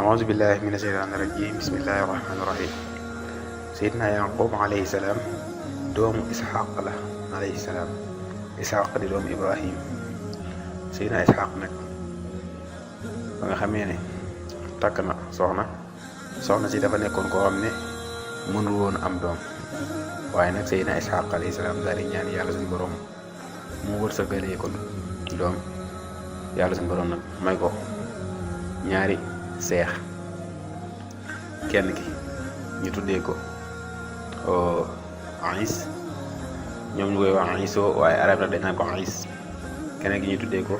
أعوذ بالله من الشيطان الرجيم بسم الله الرحمن الرحيم سيدنا يعقوب عليه السلام doomu Isxaq la alayhi salaam. Isxaq di doomu Ibrahim. Seydina Isxaq nag ba nga xamee ne takk na soxna si dafa nekkoon koo xam ne mënul woon am doom, waaye nag Seydina Isxaq alayhi salaam daal di ñaan yàlla suñu borom mu wërsëgalee ko doom. Yàlla suñu borom nag may ko ñaari seex, kenn ki ñu tuddee ko Is, ñoom ñu koy wax Iso, waaye arab la dañ naan ko Is. keneen ki ñu tuddee ko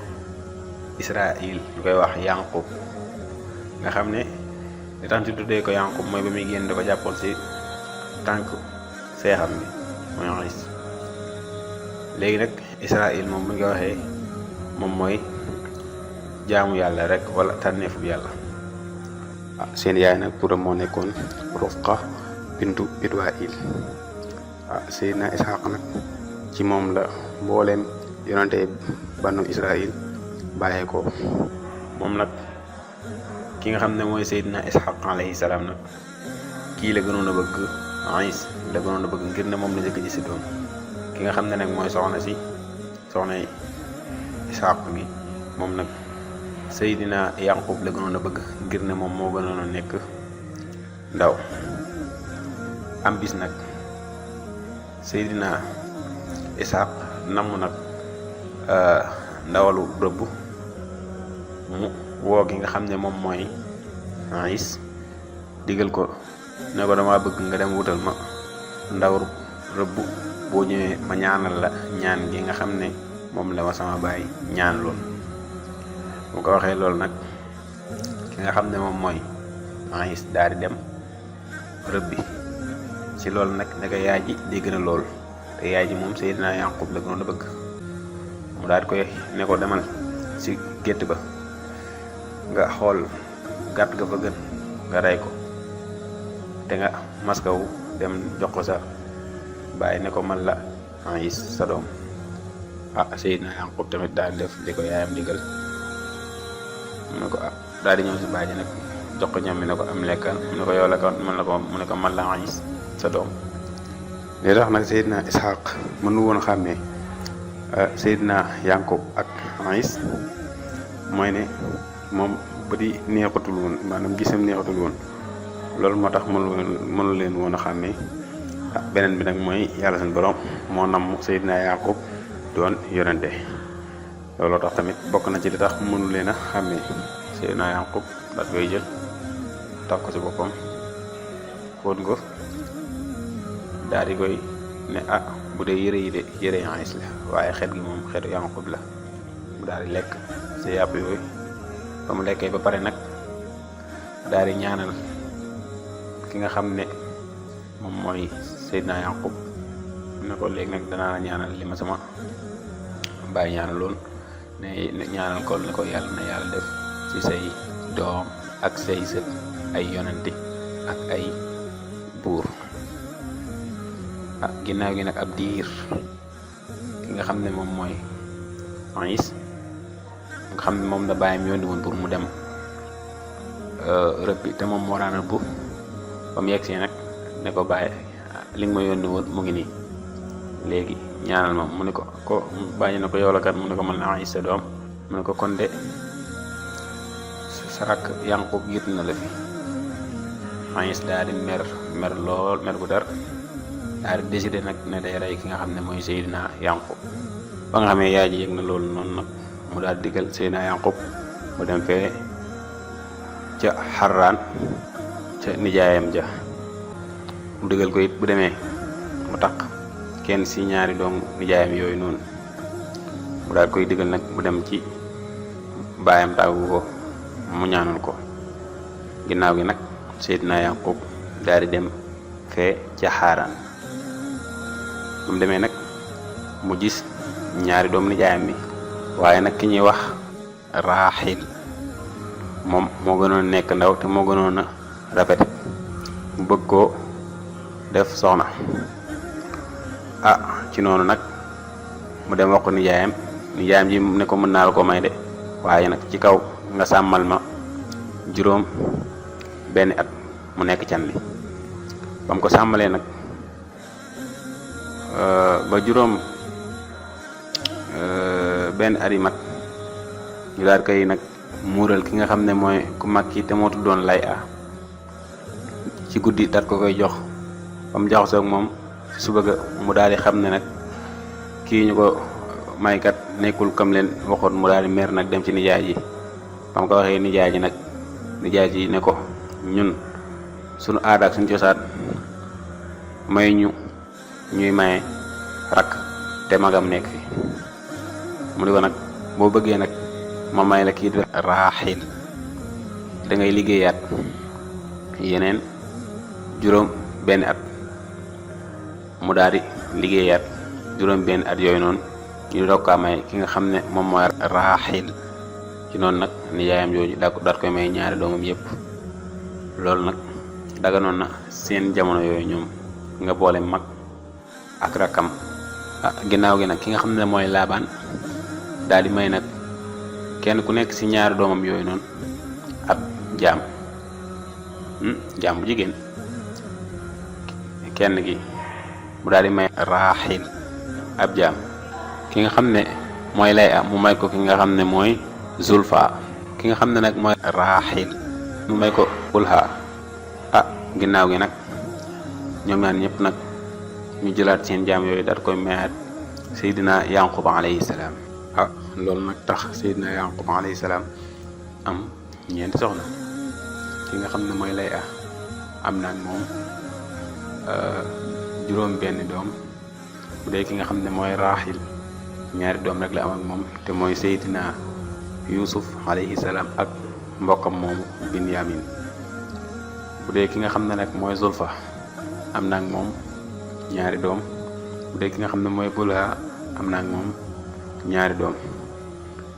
Israil, ñu koy wax Yanqub. nga xam ne li tax ñu tuddee ko Yanqub mooy ba muy génn dafa jàppoon ci tànk seexam bi mooy Is. léegi nag Israil moom bu ñu ko waxee moom mooy jaamu yàlla rek wala tànneefu yàlla. seen yaay nag turam moo nekkoon Rufqa bintu Bituwail. Seydina Isxaq nag ci moom la mbooleem yonante banu Israil bàyyee ko. moom nag ki nga xam ne mooy Seydina Isxaq alayhi salaam nag kii la gënoon a bëgg, Is la gënoon a bëgg ngir ne moom la njëkk ji si doom. ki nga xam ne nag mooy soxna Isxaq gi moom nag Seydina Yaqub la gënoon a bëgg ngir ne moom moo gënoon a nekk ndaw. am bis nag Seydina Isxaq namm nag ndawalu rëbb mu woo gi nga xam ne moom mooy Is digal ko ne ko dama bëgg nga dem wutal ma ndaw rëbb, boo ñëwee ma ñaanal la ñaan gi nga xam ne moom la ma sama baay ñaan lool. mu ko waxee loolu nag ki nga xam ne moom mooy Is daal di dem rëbbi. ci loolu nag ne ko yaay ji dégg na lool, te yaay ji moom Seydina Yaqub la gënoon a bëgg. mu daal di koy ne ko demal ci gétt ba nga xool gàtt ga fa gën nga rey ko, te nga maskawu dem jox ko sa bàyyi ne ko man la Is sa doom. Seydina Yaqub tamit daal di def di ko yaayam digal. mu ne ko daal di ñëw ci bàyyi nag jox ko ñam mi ne ko am lekkan, mu ne ko yow la ko mu ne ko man la Is sa doom. li tax nag Seydina Isxaq mënu woon xàmmee Seydina Yaqub ak Is mooy ne moom ba di neexatul woon, maanaam gisam neexatul woon. loolu moo tax mënu leen woon a xàmmee. beneen bi nag mooy yàlla seen borom moo namm Seydina Yaqub doon yonente. looloo tax tamit bokk na ci li tax mënu leen a xàmmee. Seydina Yaqub daat koy jël taf ko ci boppam, fóot ko, daal di koy ne bu dee yëre yi de yëre Is la, waaye xeet gi moom xeetu Yaqub la. mu daal di lekk ci yàpp yooyu. ba mu lekkee ba pare nag daal di ñaanal ki nga xam ne moom mooy Seydina Yaqub ne ko léegi nag danaa ñaanal li ma sama bàyyi ñaanaloon, ne ñaanal ko ne ko yàlla na yàlla def ci say doom ak say sët ay yonente ak ay buur. ginnaaw gi nag ab diir ki nga xam ne moom mooy Is nga xam ne moom da bàyyam yónni woon pour mu dem rëbbi, te moom moo daan rëbb. ba mu yegsee nag ne ko bàyyi li nga ma yónni woon mu ngi nii, léegi ñaanal ma. mu ne ko bàyyi na ko yow la kat, mu ne ko man la Is sa doom. mu ne ko kon de sa rakk Yaqub yët na la fi. Is daal di mer lool, mer gu dar, daal di décidé nag ne day rey ki nga xam ne mooy Seydina Yaqub. ba nga xamee yaay ji yëg na loolu noonu nag mu daal di digal Seydina Yaqub mu dem fee ca Xarraan ca nijaayam ja. mu digal ko it bu demee mu takk kenn ci ñaari doomu nijaayam yooyu noonu. mu daal koy digal nag mu dem ci baayam tàggu ko mu ñaanal ko. ginnaaw gi nag Seydina Yaqub daal di dem fee ca Xaaraan. mu demee nag mu gis ñaari doomu nijaayam bi, waaye nag ki ñuy wax Raaxil moom moo gënoon nekk ndaw te moo gënoon a rafet. mu bëgg koo def soxna. ci noonu nag mu dem wax ko nijaayam ji ne ko mën naa la ko may de, waaye nag ci kaw nga sàmmal ma juróom benn at mu nekk can li ba mu ko sàmmalee nag ba juróom benn at yi mat ñu daal koy nag muural ki nga xam ne mooy ku mag ki te moo tuddoon lay a ci guddi daat ko koy jox ba mu jaxasoo ak moom suba ga mu daal di xam ne nag kii ñu ko maykat nekkul kam leen waxoon mu daal di mer nag dem ci nijaay ji ba mu ko waxee nijaay ji nag nijaay ji ne ko ñun sunu aada ak suñu cosaan may ñu ñuy maye rakk te magam nekk fi mu di ko nag boo bëggee nag ma may la kii di raaxil da ngay liggéeyaat yeneen juróom benn at mu daal di liggéeyaat juróom benn at yooyu noonu ñu doog kaa may ki nga xam ne moom mooy raaxil ci noonu nag nijaayam jooju daat koy may ñaari doomam yépp loolu nag daganoon na seen jamono yooyu ñoom nga boole mag ak rakkam ginnaaw gi nag ki nga xam ne mooy laabaan daal di may nag kenn ku nekk ci ñaari doomam yooyu noonu ab jaam bu jigéen kenn gi mu daal di may raaxil ab jaam ki nga xam ne mooy lay mu may ko ki nga xam ne mooy zulfa ki nga xam ne nag mooy raaxil mu may ko ulha ginnaaw gi nag ñoom ñaar ñëpp nag ñu jëlaat seen jaam yooyu daal koy mayaat Seydina Yanqub alayhi salaam loolu nag tax Seydina Yanqub alayhi salaam am ñeenti soxna ki nga xam ne mooy lay am naag moom juróom benn doom bu dee ki nga xam ne mooy raaxil ñaari doom rek la am ak moom te mooy Seydina Yuusuf alayhi salaam ak mbokkam moomu Binyamin bu dee ki nga xam ne nag mooy Zulfa am naag moom ñaari doom bu dee ki nga xam ne mooy Bulha am naag moom ñaari doom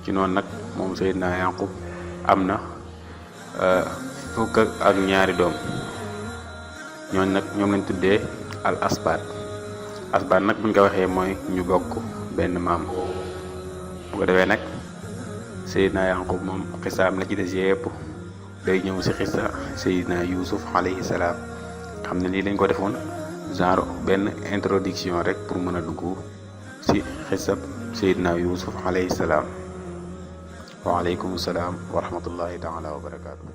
ci noonu nag moom Seydina Yanqub am na fukk ak ñaari doom ñooñ nag ñoom lañ tuddee al asbaat nag buñ ko waxee mooy ñu bokk benn maam bu ko defee nag Seydina Yanqub moom xisaam la ci des yépp day ñëw ci xisa Seydina Yuusuf alayhi salaam xam ne lii lañ ko defoon genre benn introduction rek pour mën a dugg ci xisab Seydina Yuusuf alayhi salaam wa aleykum salaam wa rahmatullahi taala wa barakaatu